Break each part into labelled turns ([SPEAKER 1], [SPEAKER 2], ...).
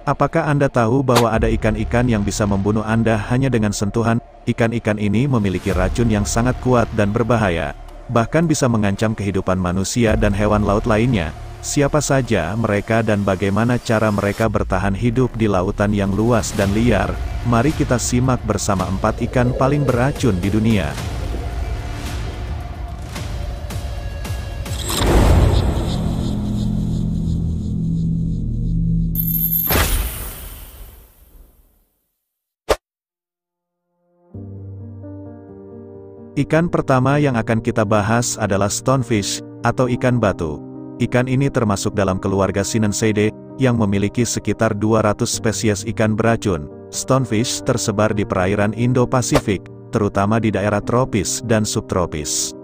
[SPEAKER 1] Apakah Anda tahu bahwa ada ikan-ikan yang bisa membunuh Anda hanya dengan sentuhan? Ikan-ikan ini memiliki racun yang sangat kuat dan berbahaya, bahkan bisa mengancam kehidupan manusia dan hewan laut lainnya. Siapa saja mereka dan bagaimana cara mereka bertahan hidup di lautan yang luas dan liar? Mari kita simak bersama 4 ikan paling beracun di dunia. Ikan pertama yang akan kita bahas adalah stonefish, atau ikan batu. Ikan ini termasuk dalam keluarga Cynencheidae, yang memiliki sekitar 200 spesies ikan beracun. Stonefish tersebar di perairan Indo-Pasifik, terutama di daerah tropis dan subtropis.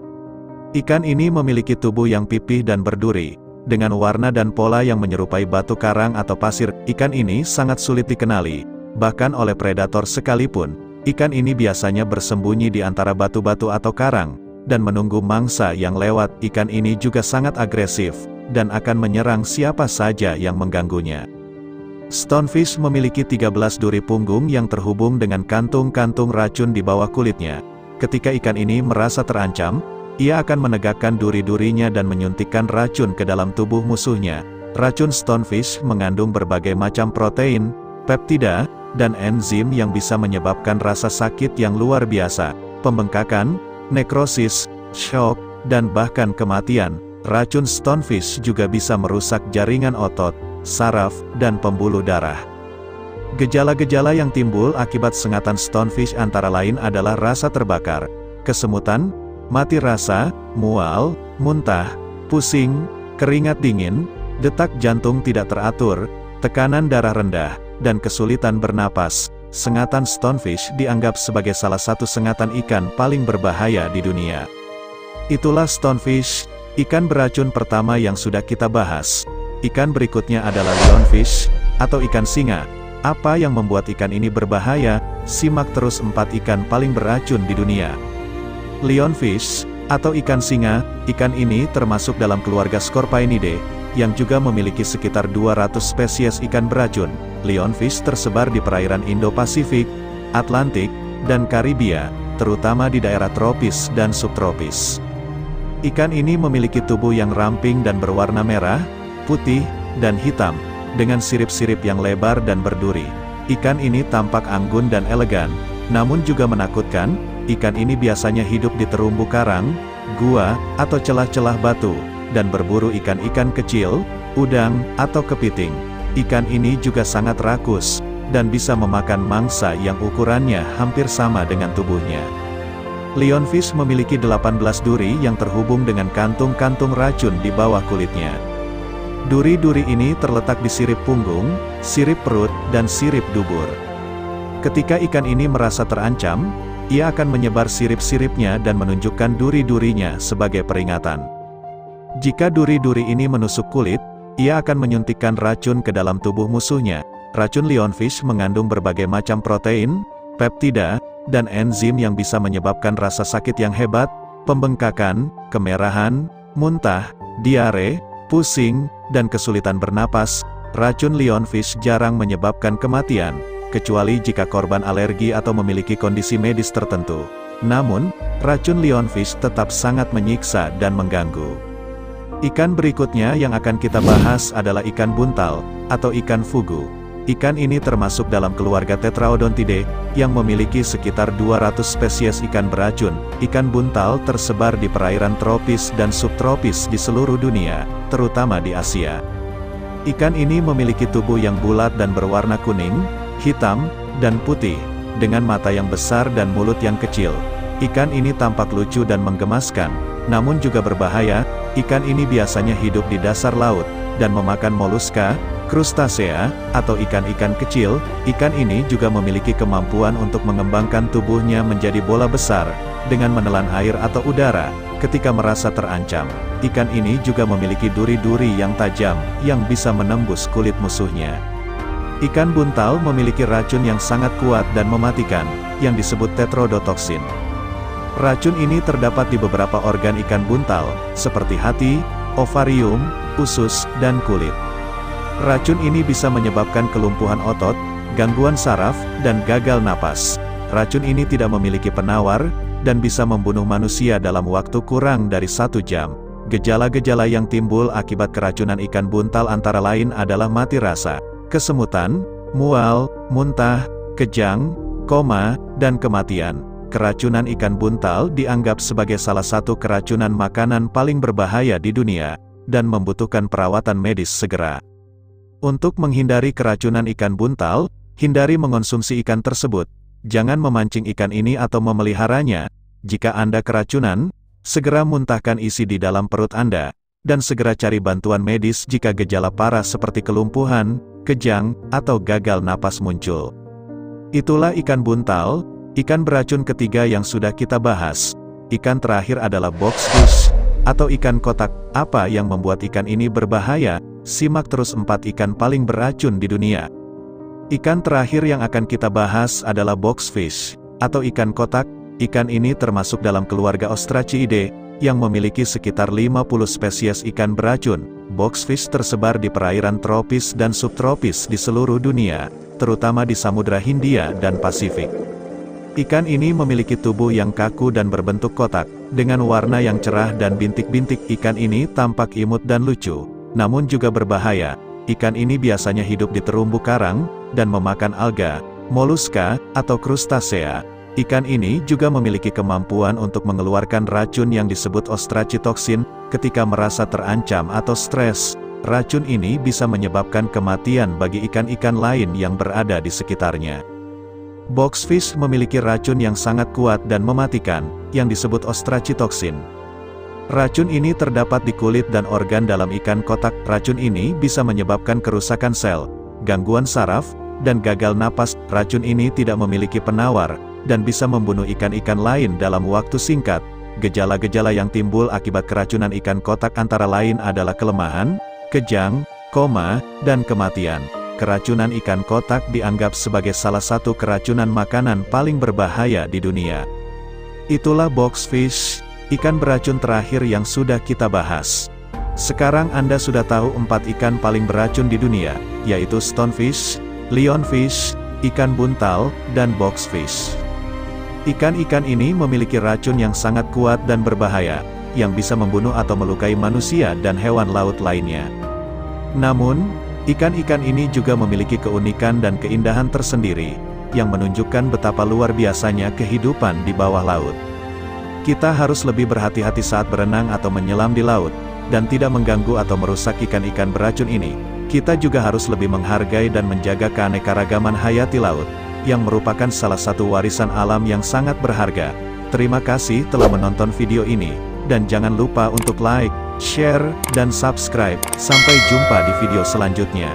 [SPEAKER 1] Ikan ini memiliki tubuh yang pipih dan berduri, dengan warna dan pola yang menyerupai batu karang atau pasir. Ikan ini sangat sulit dikenali, bahkan oleh predator sekalipun. Ikan ini biasanya bersembunyi di antara batu-batu atau karang, dan menunggu mangsa yang lewat. Ikan ini juga sangat agresif, dan akan menyerang siapa saja yang mengganggunya. Stonefish memiliki 13 duri punggung yang terhubung dengan kantung-kantung racun di bawah kulitnya. Ketika ikan ini merasa terancam, ia akan menegakkan duri-durinya dan menyuntikkan racun ke dalam tubuh musuhnya. Racun stonefish mengandung berbagai macam protein, peptida, dan enzim yang bisa menyebabkan rasa sakit yang luar biasa, pembengkakan, nekrosis, shock, dan bahkan kematian. Racun stonefish juga bisa merusak jaringan otot, saraf, dan pembuluh darah. Gejala-gejala yang timbul akibat sengatan stonefish antara lain adalah rasa terbakar, kesemutan, mati rasa, mual, muntah, pusing, keringat dingin, detak jantung tidak teratur, tekanan darah rendah, dan kesulitan bernapas. Sengatan stonefish dianggap sebagai salah satu sengatan ikan paling berbahaya di dunia. Itulah stonefish, ikan beracun pertama yang sudah kita bahas. Ikan berikutnya adalah lionfish, atau ikan singa. Apa yang membuat ikan ini berbahaya? Simak terus 4 ikan paling beracun di dunia. Lionfish, atau ikan singa, ikan ini termasuk dalam keluarga Scorpaenidae, yang juga memiliki sekitar 200 spesies ikan beracun. Lionfish tersebar di perairan Indo-Pasifik, Atlantik, dan Karibia, terutama di daerah tropis dan subtropis. Ikan ini memiliki tubuh yang ramping dan berwarna merah, putih, dan hitam, dengan sirip-sirip yang lebar dan berduri. Ikan ini tampak anggun dan elegan, namun juga menakutkan. Ikan ini biasanya hidup di terumbu karang, gua, atau celah-celah batu, dan berburu ikan-ikan kecil, udang, atau kepiting. Ikan ini juga sangat rakus, dan bisa memakan mangsa yang ukurannya hampir sama dengan tubuhnya. Lionfish memiliki 18 duri yang terhubung dengan kantung-kantung racun di bawah kulitnya. Duri-duri ini terletak di sirip punggung, sirip perut, dan sirip dubur. Ketika ikan ini merasa terancam, ia akan menyebar sirip-siripnya dan menunjukkan duri-durinya sebagai peringatan. Jika duri-duri ini menusuk kulit, ia akan menyuntikkan racun ke dalam tubuh musuhnya. Racun lionfish mengandung berbagai macam protein, peptida, dan enzim yang bisa menyebabkan rasa sakit yang hebat, pembengkakan, kemerahan, muntah, diare, pusing, dan kesulitan bernapas. Racun lionfish jarang menyebabkan kematian, kecuali jika korban alergi atau memiliki kondisi medis tertentu. Namun, racun lionfish tetap sangat menyiksa dan mengganggu. Ikan berikutnya yang akan kita bahas adalah ikan buntal, atau ikan fugu. Ikan ini termasuk dalam keluarga Tetraodontidae, yang memiliki sekitar 200 spesies ikan beracun. Ikan buntal tersebar di perairan tropis dan subtropis di seluruh dunia, terutama di Asia. Ikan ini memiliki tubuh yang bulat dan berwarna kuning, hitam, dan putih, dengan mata yang besar dan mulut yang kecil. Ikan ini tampak lucu dan menggemaskan, namun juga berbahaya. Ikan ini biasanya hidup di dasar laut, dan memakan moluska, krustasea, atau ikan-ikan kecil. Ikan ini juga memiliki kemampuan untuk mengembangkan tubuhnya menjadi bola besar, dengan menelan air atau udara, ketika merasa terancam. Ikan ini juga memiliki duri-duri yang tajam, yang bisa menembus kulit musuhnya. Ikan buntal memiliki racun yang sangat kuat dan mematikan, yang disebut tetrodotoxin. Racun ini terdapat di beberapa organ ikan buntal, seperti hati, ovarium, usus, dan kulit. Racun ini bisa menyebabkan kelumpuhan otot, gangguan saraf, dan gagal napas. Racun ini tidak memiliki penawar, dan bisa membunuh manusia dalam waktu kurang dari 1 jam. Gejala-gejala yang timbul akibat keracunan ikan buntal antara lain adalah mati rasa, kesemutan, mual, muntah, kejang, koma, dan kematian. Keracunan ikan buntal dianggap sebagai salah satu keracunan makanan paling berbahaya di dunia, dan membutuhkan perawatan medis segera. Untuk menghindari keracunan ikan buntal, hindari mengonsumsi ikan tersebut. Jangan memancing ikan ini atau memeliharanya. Jika Anda keracunan, segera muntahkan isi di dalam perut Anda, dan segera cari bantuan medis jika gejala parah seperti kelumpuhan, kejang, atau gagal napas muncul. Itulah ikan buntal, ikan beracun ketiga yang sudah kita bahas. Ikan terakhir adalah boxfish, atau ikan kotak. Apa yang membuat ikan ini berbahaya? Simak terus 4 ikan paling beracun di dunia. Ikan terakhir yang akan kita bahas adalah boxfish, atau ikan kotak. Ikan ini termasuk dalam keluarga Ostraciidae, yang memiliki sekitar 50 spesies ikan beracun. Boxfish tersebar di perairan tropis dan subtropis di seluruh dunia, terutama di Samudra Hindia dan Pasifik. Ikan ini memiliki tubuh yang kaku dan berbentuk kotak, dengan warna yang cerah dan bintik-bintik. Ikan ini tampak imut dan lucu, namun juga berbahaya. Ikan ini biasanya hidup di terumbu karang, dan memakan alga, moluska, atau krustasea. Ikan ini juga memiliki kemampuan untuk mengeluarkan racun yang disebut ostracitoksin, ketika merasa terancam atau stres. Racun ini bisa menyebabkan kematian bagi ikan-ikan lain yang berada di sekitarnya. Boxfish memiliki racun yang sangat kuat dan mematikan, yang disebut ostracitoksin. Racun ini terdapat di kulit dan organ dalam ikan kotak. Racun ini bisa menyebabkan kerusakan sel, gangguan saraf, dan gagal napas. Racun ini tidak memiliki penawar, dan bisa membunuh ikan-ikan lain dalam waktu singkat. Gejala-gejala yang timbul akibat keracunan ikan kotak antara lain adalah kelemahan, kejang, koma, dan kematian. Keracunan ikan kotak dianggap sebagai salah satu keracunan makanan paling berbahaya di dunia. Itulah boxfish, ikan beracun terakhir yang sudah kita bahas. Sekarang Anda sudah tahu 4 ikan paling beracun di dunia, yaitu stonefish, lionfish, ikan buntal, dan boxfish. Ikan-ikan ini memiliki racun yang sangat kuat dan berbahaya, yang bisa membunuh atau melukai manusia dan hewan laut lainnya. Namun, ikan-ikan ini juga memiliki keunikan dan keindahan tersendiri, yang menunjukkan betapa luar biasanya kehidupan di bawah laut. Kita harus lebih berhati-hati saat berenang atau menyelam di laut, dan tidak mengganggu atau merusak ikan-ikan beracun ini. Kita juga harus lebih menghargai dan menjaga keanekaragaman hayati laut, yang merupakan salah satu warisan alam yang sangat berharga. Terima kasih telah menonton video ini, dan jangan lupa untuk like, share, dan subscribe. Sampai jumpa di video selanjutnya.